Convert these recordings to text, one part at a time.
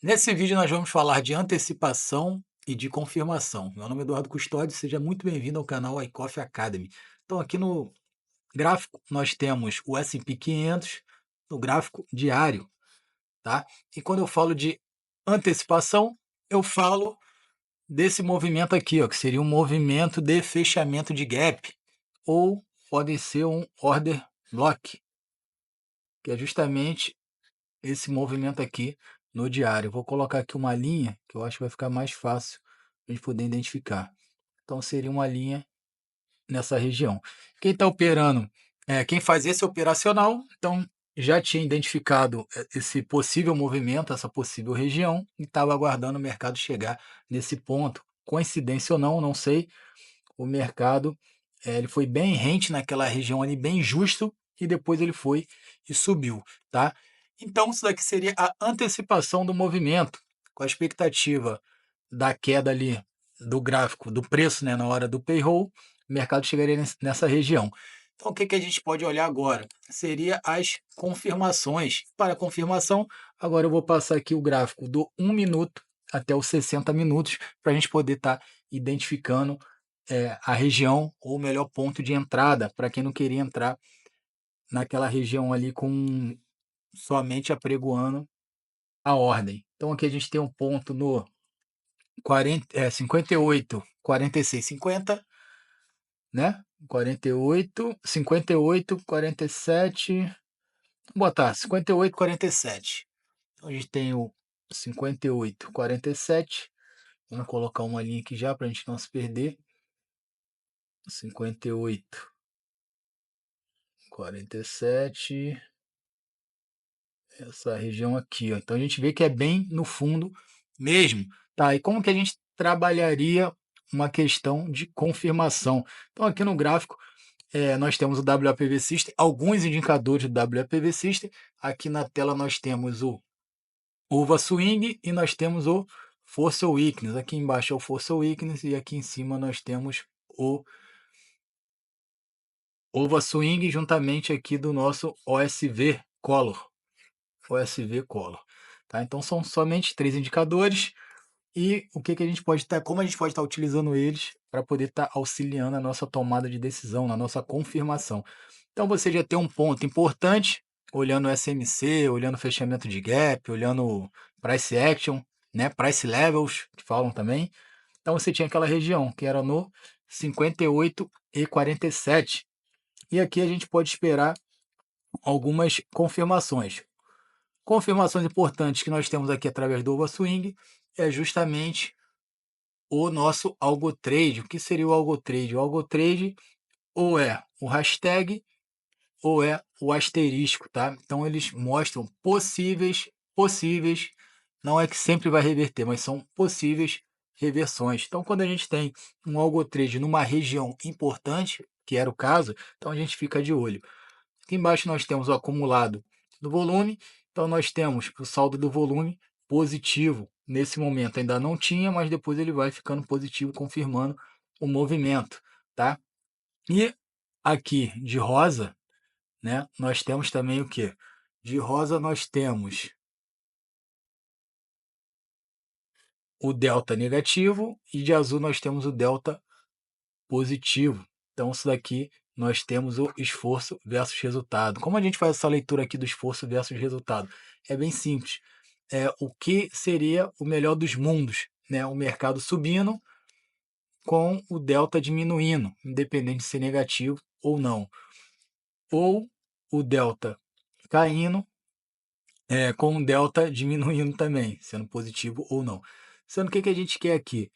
Nesse vídeo nós vamos falar de antecipação e de confirmação. Meu nome é Eduardo Custódio, seja muito bem-vindo ao canal iCoffee Academy. Então aqui no gráfico nós temos o S&P 500 no gráfico diário, tá? E quando eu falo de antecipação, eu falo desse movimento aqui, ó, que seria um movimento de fechamento de gap, ou pode ser um order block, que é justamente esse movimento aqui no diário. Eu vou colocar aqui uma linha que eu acho que vai ficar mais fácil a gente poder identificar. Então seria uma linha nessa região. Quem está operando, quem faz esse operacional, então já tinha identificado esse possível movimento, essa possível região, e estava aguardando o mercado chegar nesse ponto. Coincidência ou não, não sei. O mercado ele foi bem rente naquela região ali, bem justo, e depois ele foi e subiu, tá? Então isso daqui seria a antecipação do movimento, com a expectativa da queda ali do gráfico, do preço, né, na hora do payroll, o mercado chegaria nessa região. Então o que que a gente pode olhar agora? Seria as confirmações. Para a confirmação, agora eu vou passar aqui o gráfico do 1 minuto até os 60 minutos, para a gente poder estar identificando a região ou o melhor ponto de entrada para quem não queria entrar naquela região ali com somente apregoando a ordem. Então aqui a gente tem um ponto no 58, 46, 50, né? 48, 58, 47, vou botar 58, 47. Então a gente tem o 58, 47. Vamos colocar uma linha aqui já para a gente não se perder. 58, 47. Essa região aqui, ó. Então a gente vê que é bem no fundo mesmo. Tá, e como que a gente trabalharia uma questão de confirmação? Então aqui no gráfico nós temos o WAPV System, alguns indicadores do WAPV System. Aqui na tela nós temos o OVA Swing e nós temos o Force Weakness. Aqui embaixo é o Force Weakness e aqui em cima nós temos o OVA Swing juntamente aqui do nosso OSV Color. OSV Color. Tá? Então são somente 3 indicadores e o que, que a gente pode estar, como a gente pode estar utilizando eles para poder estar auxiliando a nossa tomada de decisão, na nossa confirmação. Então você já tem um ponto importante, olhando o SMC, olhando o fechamento de gap, olhando o price action, né, price levels, que falam também. Então você tinha aquela região que era no 58 e 47. E aqui a gente pode esperar algumas confirmações. Confirmações importantes que nós temos aqui através do OVA Swing é justamente o nosso Algo Trade. O que seria o Algo Trade? O Algo Trade ou é o hashtag ou é o asterisco, tá? Então eles mostram possíveis, não é que sempre vai reverter, mas são possíveis reversões. Então quando a gente tem um Algo Trade numa região importante, que era o caso, então a gente fica de olho. Aqui embaixo nós temos o acumulado do volume, então nós temos o saldo do volume positivo. Nesse momento ainda não tinha, mas depois ele vai ficando positivo, confirmando o movimento, tá? E aqui de rosa, né, nós temos também o que? De rosa nós temos o delta negativo e de azul nós temos o delta positivo. Então isso daqui nós temos o esforço versus resultado. Como a gente faz essa leitura aqui do esforço versus resultado? É bem simples. O que seria o melhor dos mundos, né? O mercado subindo com o delta diminuindo, independente de ser negativo ou não. Ou o delta caindo com o delta diminuindo também, sendo positivo ou não. Sendo que a gente quer aqui?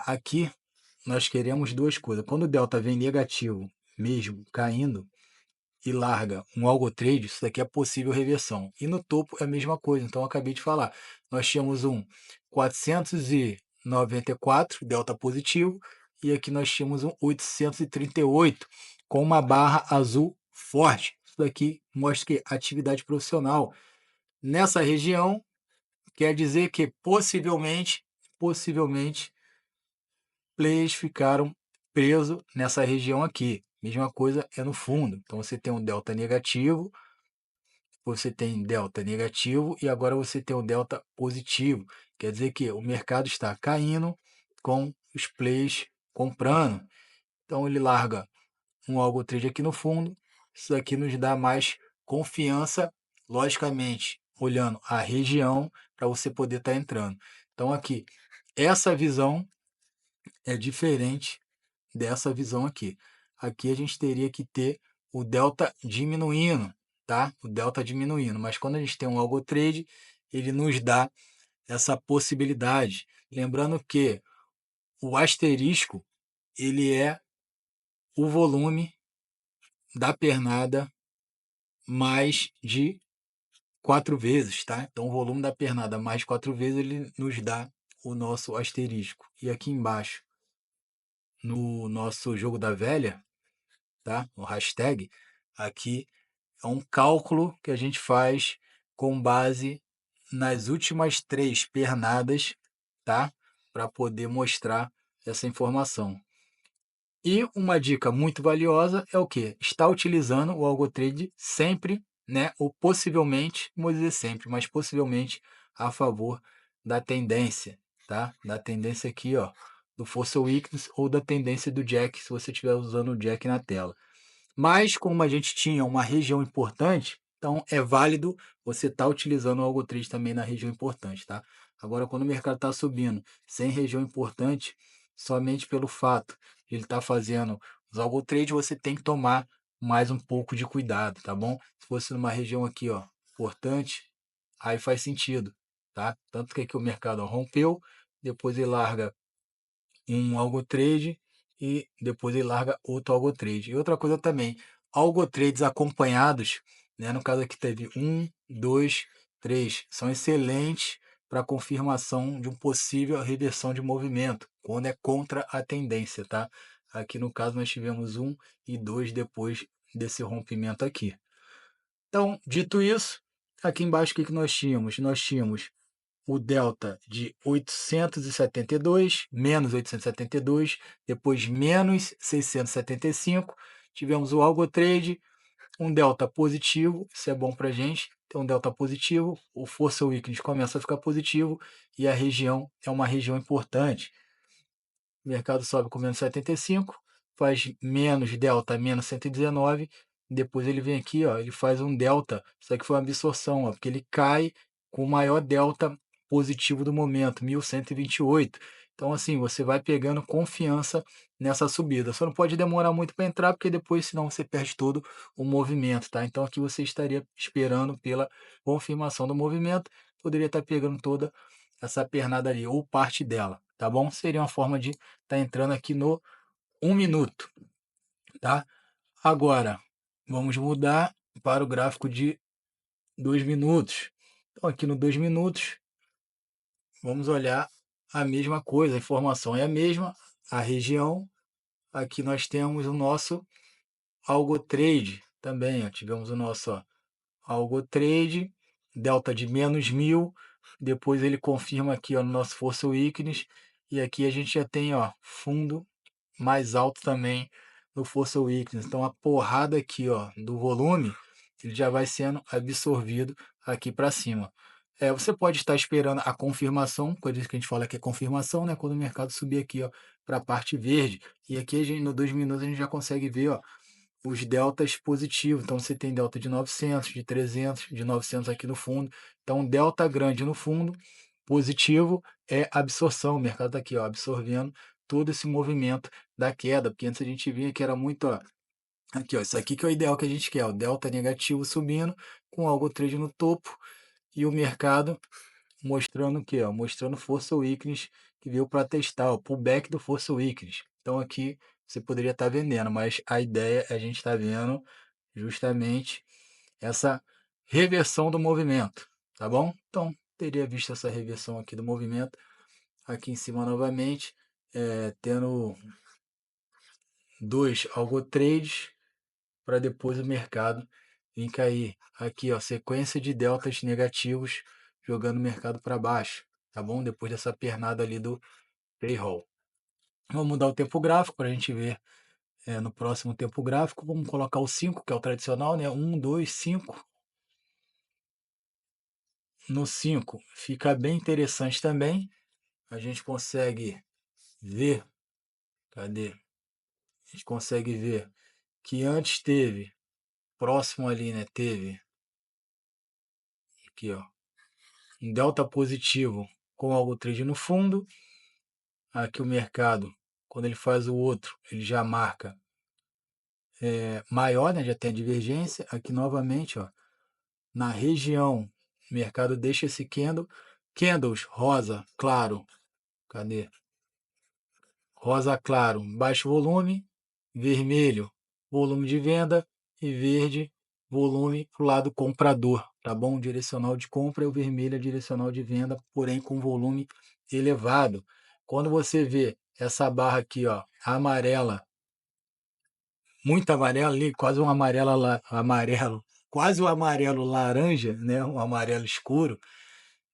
Aqui nós queremos duas coisas. Quando o delta vem negativo, mesmo caindo, e larga um algo trade, isso daqui é possível reversão. E no topo é a mesma coisa. Então eu acabei de falar. Nós tínhamos um 494, delta positivo, e aqui nós tínhamos um 838 com uma barra azul forte. Isso daqui mostra que atividade profissional nessa região quer dizer que possivelmente players ficaram presos nessa região aqui. Mesma coisa é no fundo. Então você tem um delta negativo você tem delta negativo e agora você tem o delta positivo. Quer dizer que o mercado está caindo com os players comprando. Então ele larga um algo trade aqui no fundo. Isso aqui nos dá mais confiança, logicamente, olhando a região para você poder estar entrando. Então aqui, essa visão é diferente dessa visão aqui. Aqui a gente teria que ter o delta diminuindo, tá? O delta diminuindo, mas quando a gente tem um algo trade, ele nos dá essa possibilidade. Lembrando que o asterisco, ele é o volume da pernada mais de 4 vezes, tá? Então, o volume da pernada mais de 4 vezes, ele nos dá o nosso asterisco. E aqui embaixo, no nosso jogo da velha, tá? O hashtag, aqui é um cálculo que a gente faz com base nas últimas 3 pernadas, tá? Para poder mostrar essa informação. E uma dica muito valiosa é o que? Estar utilizando o AlgoTrade sempre, né? Ou possivelmente, não vou dizer sempre, mas possivelmente a favor da tendência, tá? Da tendência aqui, ó, do Força Weakness ou da tendência do Jack, se você estiver usando o Jack na tela. Mas como a gente tinha uma região importante, então é válido você estar utilizando o AlgoTrade também na região importante, tá? Agora, quando o mercado está subindo sem região importante, somente pelo fato de ele estar fazendo os AlgoTrade, você tem que tomar mais um pouco de cuidado, tá bom? Se fosse numa região aqui, ó, importante, aí faz sentido, tá? Tanto que aqui o mercado ó, rompeu, depois ele larga um algotrade e depois ele larga outro algotrade. E outra coisa também, algotrades acompanhados, né, no caso aqui teve 1, 2, 3, são excelentes para confirmação de um possível reversão de movimento, quando é contra a tendência, tá? Aqui no caso nós tivemos 1 e 2 depois desse rompimento aqui. Então, dito isso, aqui embaixo o que nós tínhamos? Nós tínhamos o delta de 872, menos 872, depois menos 675. Tivemos o AlgoTrade, um delta positivo, isso é bom para a gente, tem um delta positivo, o Força Weakness começa a ficar positivo e a região é uma região importante. O mercado sobe com menos 75, faz menos delta, menos 119, depois ele vem aqui, ó, ele faz um delta, isso aqui foi uma absorção, ó, porque ele cai com o maior delta positivo do momento, 1128. Então, assim, você vai pegando confiança nessa subida. Só não pode demorar muito para entrar, porque depois, senão, você perde todo o movimento, tá? Então, aqui você estaria esperando pela confirmação do movimento, poderia estar pegando toda essa pernada ali, ou parte dela, tá bom? Seria uma forma de estar entrando aqui no 1 minuto, tá? Agora, vamos mudar para o gráfico de 2 minutos. Então, aqui no 2 minutos, vamos olhar a mesma coisa, a informação é a mesma, a região. Aqui nós temos o nosso AlgoTrade também, ó, tivemos o nosso ó, AlgoTrade, delta de menos 1000, depois ele confirma aqui ó, no nosso Força Weakness, e aqui a gente já tem ó, fundo mais alto também no Força Weakness. Então a porrada aqui ó, do volume, ele já vai sendo absorvido aqui para cima. Você pode estar esperando a confirmação, coisa que a gente fala que é confirmação, né? Quando o mercado subir aqui ó, para a parte verde, e aqui a gente, no 2 minutos a gente já consegue ver ó, os deltas positivos. Então você tem delta de 900, de 300, de 900 aqui no fundo. Então delta grande no fundo, positivo é absorção. O mercado está aqui ó, absorvendo todo esse movimento da queda, porque antes a gente via que era muito ó, aqui ó, isso aqui que é o ideal que a gente quer, o delta negativo subindo com algo trade no topo e o mercado mostrando o que ó, mostrando força weakness que veio para testar o pullback do força weakness. Então aqui você poderia estar vendendo, mas a ideia é a gente estar vendo justamente essa reversão do movimento, tá bom? Então teria visto essa reversão aqui do movimento aqui em cima novamente, tendo 2 algo trades para depois o mercado vir cair. Aqui, ó, sequência de deltas negativos jogando o mercado para baixo, tá bom? Depois dessa pernada ali do payroll. Vamos mudar o tempo gráfico para a gente ver no próximo tempo gráfico. Vamos colocar o 5, que é o tradicional, né? 1, 2, 5. no 5 fica bem interessante também. A gente consegue ver, cadê? A gente consegue ver que antes teve, próximo ali, né? Teve aqui, ó, um delta positivo com algo trade no fundo. Aqui o mercado, quando ele faz o outro, ele já marca maior, né? Já tem a divergência. Aqui novamente, ó, na região, o mercado deixa esse candles rosa claro. Cadê? Rosa claro, baixo volume, vermelho, volume de venda e verde, volume para o lado comprador, tá bom? O direcional de compra é o vermelho, é direcional de venda, porém com volume elevado. Quando você vê essa barra aqui, ó, amarela, muito amarela ali, quase um amarelo, quase um amarelo laranja, né? Um amarelo escuro.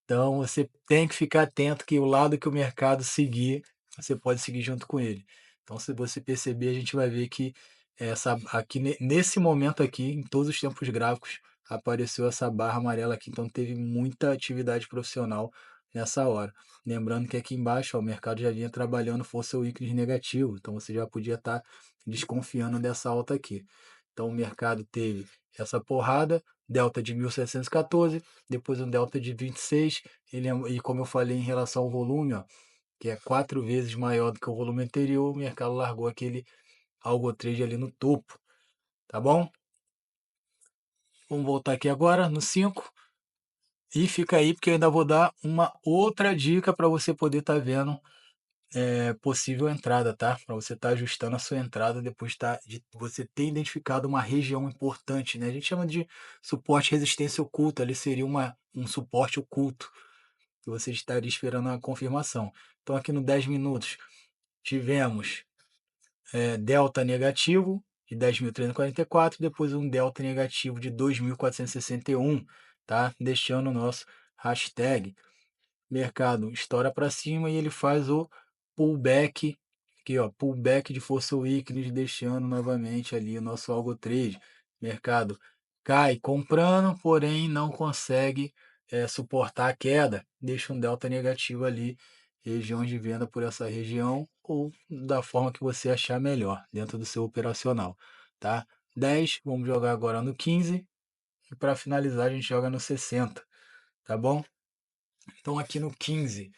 Então você tem que ficar atento que o lado que o mercado seguir, você pode seguir junto com ele. Então, se você perceber, a gente vai ver que nesse momento aqui, em todos os tempos gráficos, apareceu essa barra amarela aqui. Então teve muita atividade profissional nessa hora. Lembrando que aqui embaixo, ó, o mercado já vinha trabalhando força weakness negativo. Então você já podia estar desconfiando dessa alta aqui. Então o mercado teve essa porrada, delta de 1.714, depois um delta de 26, e como eu falei em relação ao volume, ó, que é 4 vezes maior do que o volume anterior, o mercado largou aquele algo trade ali no topo, tá bom? Vamos voltar aqui agora no 5 e fica aí porque eu ainda vou dar uma outra dica para você poder estar vendo possível entrada, tá? Para você estar ajustando a sua entrada depois de você ter identificado uma região importante, né? A gente chama de suporte resistência oculta, ali seria um suporte oculto que você estaria esperando a confirmação. Então aqui no 10 minutos tivemos delta negativo de 10.344, depois um delta negativo de 2.461, tá? Deixando o nosso hashtag mercado estoura para cima e ele faz o pullback, aqui ó, pullback de força weakness, deixando novamente ali o nosso algo trade. Mercado cai comprando, porém não consegue suportar a queda, deixa um delta negativo ali, região de venda por essa região ou da forma que você achar melhor dentro do seu operacional, tá? 10, vamos jogar agora no 15 e para finalizar a gente joga no 60, tá bom? Então aqui no 15,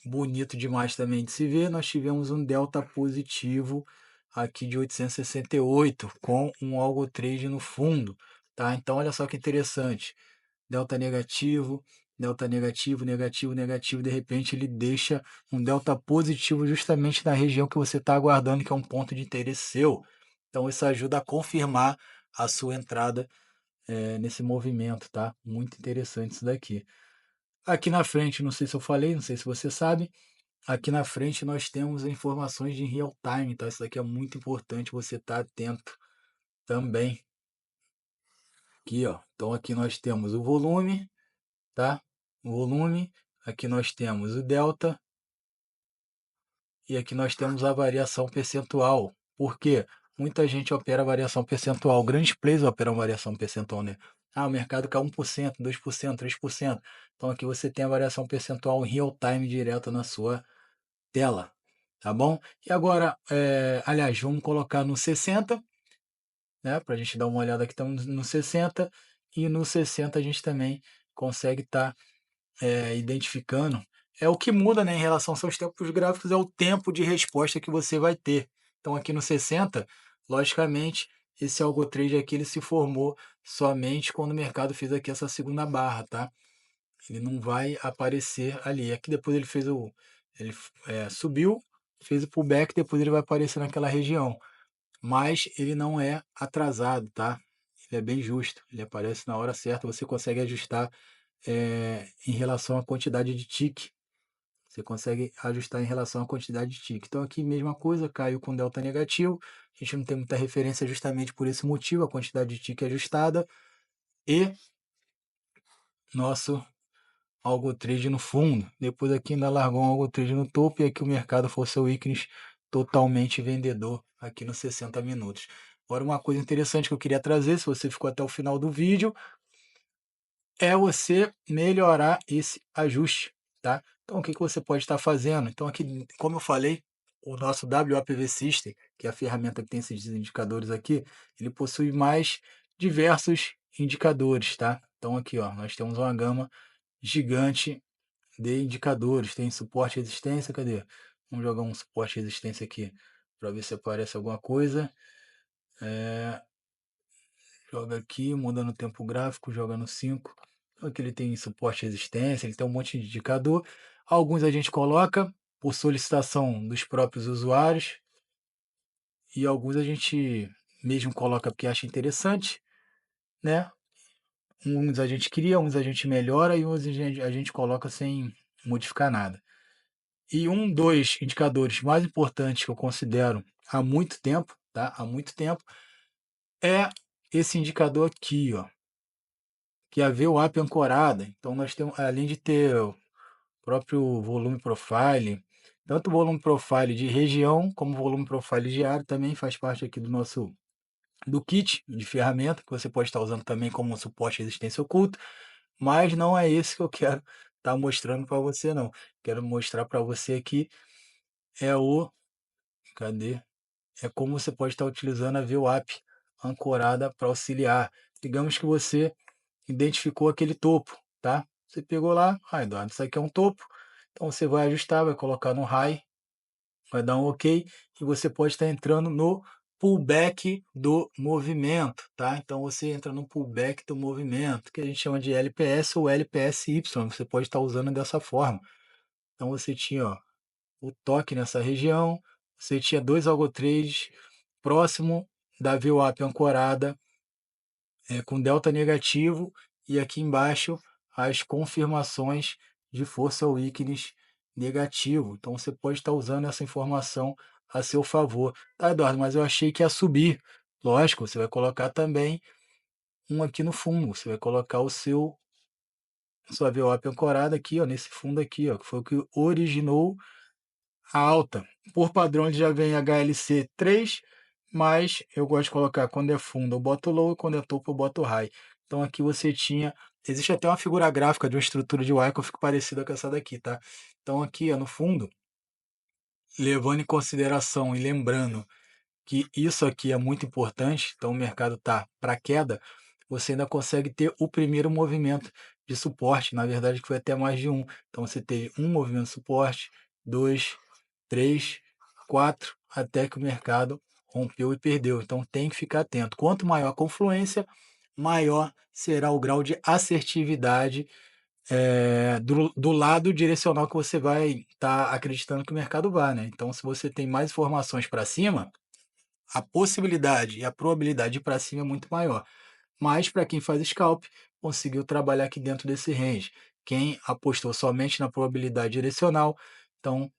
bonito demais também de se ver, nós tivemos um delta positivo aqui de 868 com um algo trade no fundo, tá? Então olha só que interessante, delta negativo, delta negativo, negativo, negativo, de repente ele deixa um delta positivo justamente na região que você está aguardando, que é um ponto de interesse seu. Então isso ajuda a confirmar a sua entrada nesse movimento, tá? Muito interessante isso daqui. Aqui na frente, não sei se eu falei, não sei se você sabe, aqui na frente nós temos informações de real time, tá? Isso daqui é muito importante você estar atento também. Aqui, ó. Então aqui nós temos o volume, tá? O volume, aqui nós temos o delta e aqui nós temos a variação percentual. Por quê? Muita gente opera variação percentual, grandes players operam variação percentual, né? Ah, o mercado cai 1%, 2%, 3%. Então aqui você tem a variação percentual em real time direto na sua tela, tá bom? E agora, aliás, vamos colocar no 60, né? Para a gente dar uma olhada aqui, estamos no 60 e no 60 a gente também consegue estar identificando. É o que muda, né, em relação aos seus tempos gráficos, é o tempo de resposta que você vai ter. Então aqui no 60, logicamente, esse algo trade aqui ele se formou somente quando o mercado fez aqui essa segunda barra, tá? Ele não vai aparecer ali. Aqui depois ele fez ele subiu, fez o pullback, depois ele vai aparecer naquela região. Mas ele não é atrasado, tá? Ele é bem justo. Ele aparece na hora certa. Você consegue ajustar em relação à quantidade de tique. Você consegue ajustar em relação à quantidade de tique. Então aqui mesma coisa, caiu com delta negativo. A gente não tem muita referência justamente por esse motivo, a quantidade de tique é ajustada. E nosso algo trade no fundo. Depois aqui ainda largou um algo trade no topo e aqui o mercado força weakness totalmente vendedor aqui nos 60 minutos. Agora uma coisa interessante que eu queria trazer, se você ficou até o final do vídeo, é você melhorar esse ajuste, tá. Então o que que você pode estar fazendo? Então aqui, como eu falei, o nosso WAPV System, que é a ferramenta que tem esses indicadores aqui, ele possui mais diversos indicadores, tá. Então aqui, ó, nós temos uma gama gigante de indicadores, tem suporte e resistência, cadê? Vamos jogar um suporte e resistência aqui, para ver se aparece alguma coisa. Joga aqui, muda no tempo gráfico, joga no 5. Então aqui ele tem suporte e resistência, ele tem um monte de indicador. Alguns a gente coloca por solicitação dos próprios usuários e alguns a gente mesmo coloca porque acha interessante, né? Uns a gente cria, uns a gente melhora e uns a gente coloca sem modificar nada. E dois indicadores mais importantes que eu considero há muito tempo, tá? Há muito tempo, é esse indicador aqui, ó, que é a VWAP ancorada. Então nós temos, além de ter o próprio volume profile, tanto o volume profile de região como o volume profile diário também faz parte aqui do kit de ferramenta que você pode estar usando também como suporte à resistência oculta, mas não é esse que eu quero estar mostrando para você não. Quero mostrar para você aqui é o cadê? É como você pode estar utilizando a VWAP ancorada para auxiliar. Digamos que você identificou aquele topo, tá? Você pegou lá, Eduardo, isso aqui é um topo, então você vai ajustar, vai colocar no high, vai dar um OK, e você pode estar entrando no pullback do movimento, tá? Então você entra no pullback do movimento, que a gente chama de LPS ou LPSY, você pode estar usando dessa forma. Então você tinha, ó, o toque nessa região, você tinha dois algotrades próximo da VWAP ancorada, com delta negativo, e aqui embaixo as confirmações de força weakness negativo. Então você pode estar usando essa informação a seu favor. Tá, Eduardo, mas eu achei que ia subir. Lógico, você vai colocar também um aqui no fundo. Você vai colocar o sua VWAP ancorada aqui, ó, nesse fundo aqui, ó, que foi o que originou a alta. Por padrão, ele já vem HLC 3, mas eu gosto de colocar quando é fundo eu boto low e quando é topo eu boto high. Então aqui você tinha, existe até uma figura gráfica de uma estrutura de Wyckoff parecida com essa daqui, tá? Então aqui, ó, no fundo, levando em consideração e lembrando que isso aqui é muito importante, então o mercado está para queda, você ainda consegue ter o primeiro movimento de suporte, na verdade que foi até mais de um. Então você teve um movimento de suporte, dois, três, quatro, até que o mercado rompeu e perdeu. Então tem que ficar atento. Quanto maior a confluência, maior será o grau de assertividade do lado direcional que você vai estar acreditando que o mercado vai, né? Então, se você tem mais informações para cima, a possibilidade e a probabilidade de ir para cima é muito maior. Mas para quem faz scalp, conseguiu trabalhar aqui dentro desse range. Quem apostou somente na probabilidade direcional, então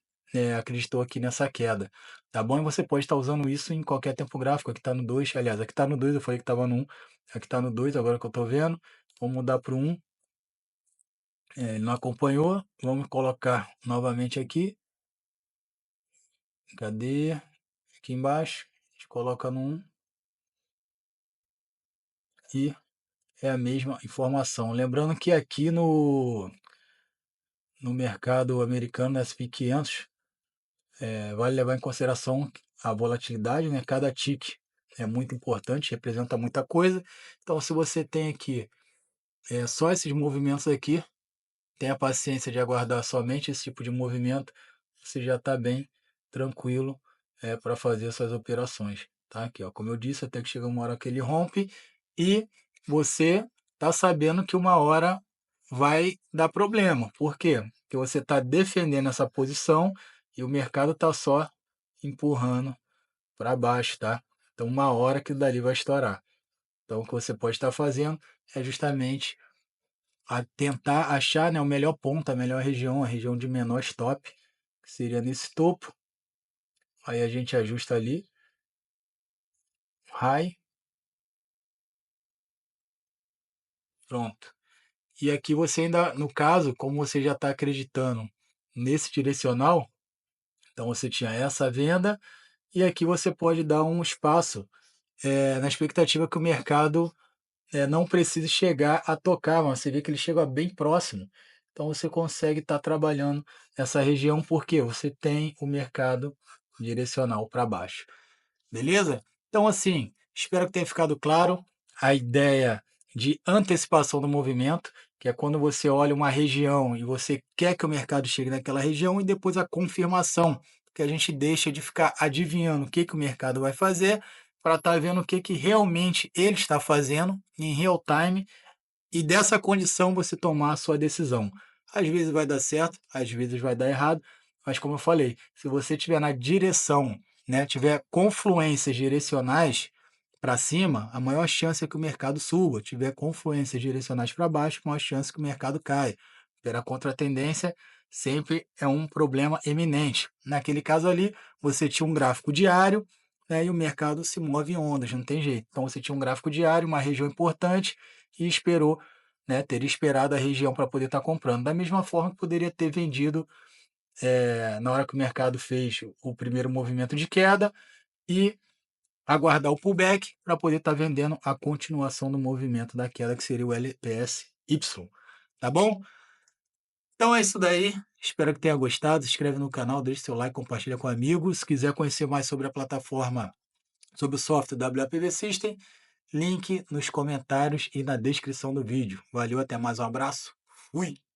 acreditou aqui nessa queda. Tá bom? E você pode estar usando isso em qualquer tempo gráfico. Aqui está no 2, aliás, aqui está no 2, eu falei que estava no 1. Aqui está no 2, agora que eu estou vendo. Vamos mudar para o 1. Ele não acompanhou. Vamos colocar novamente aqui. Cadê? Aqui embaixo. A gente coloca no 1. E é a mesma informação. Lembrando que aqui no mercado americano, no S&P 500, vale levar em consideração a volatilidade, né? Cada tick é muito importante, representa muita coisa. Então, se você tem aqui só esses movimentos aqui, tenha paciência de aguardar somente esse tipo de movimento, você já está bem tranquilo para fazer suas operações. Tá? Aqui, ó, como eu disse, até que chega uma hora que ele rompe e você está sabendo que uma hora vai dar problema. Por quê? Porque você está defendendo essa posição e o mercado está só empurrando para baixo, tá? Então, uma hora que dali vai estourar. Então, o que você pode estar fazendo é justamente tentar achar, né, o melhor ponto, a melhor região, a região de menor stop, que seria nesse topo. Aí a gente ajusta ali, high, pronto. E aqui você ainda, no caso, como você já está acreditando nesse direcional, então você tinha essa venda, e aqui você pode dar um espaço na expectativa que o mercado não precise chegar a tocar, mas você vê que ele chega bem próximo. Então você consegue estar trabalhando essa região, porque você tem o mercado direcional para baixo. Beleza? Então, assim, espero que tenha ficado claro a ideia de antecipação do movimento, que é quando você olha uma região e você quer que o mercado chegue naquela região, e depois a confirmação, que a gente deixa de ficar adivinhando o que, que o mercado vai fazer, para estar vendo o que, que realmente ele está fazendo em real time, e dessa condição você tomar a sua decisão. Às vezes vai dar certo, às vezes vai dar errado, mas como eu falei, se você estiver na direção, né, tiver confluências direcionais para cima, a maior chance é que o mercado suba. Tiver confluências direcionais para baixo, a maior chance é que o mercado caia. Pela contratendência, sempre é um problema eminente. Naquele caso ali, você tinha um gráfico diário, né, e o mercado se move em ondas, não tem jeito. Então você tinha um gráfico diário, uma região importante, e esperou, né, teria esperado a região para poder estar comprando. Da mesma forma que poderia ter vendido na hora que o mercado fez o primeiro movimento de queda e aguardar o pullback para poder estar vendendo a continuação do movimento da queda, que seria o LPSY. Tá bom? Então é isso daí. Espero que tenha gostado. Se inscreve no canal, deixe seu like, compartilha com amigos. Se quiser conhecer mais sobre a plataforma, sobre o software WAPV System, link nos comentários e na descrição do vídeo. Valeu, até mais, um abraço. Fui!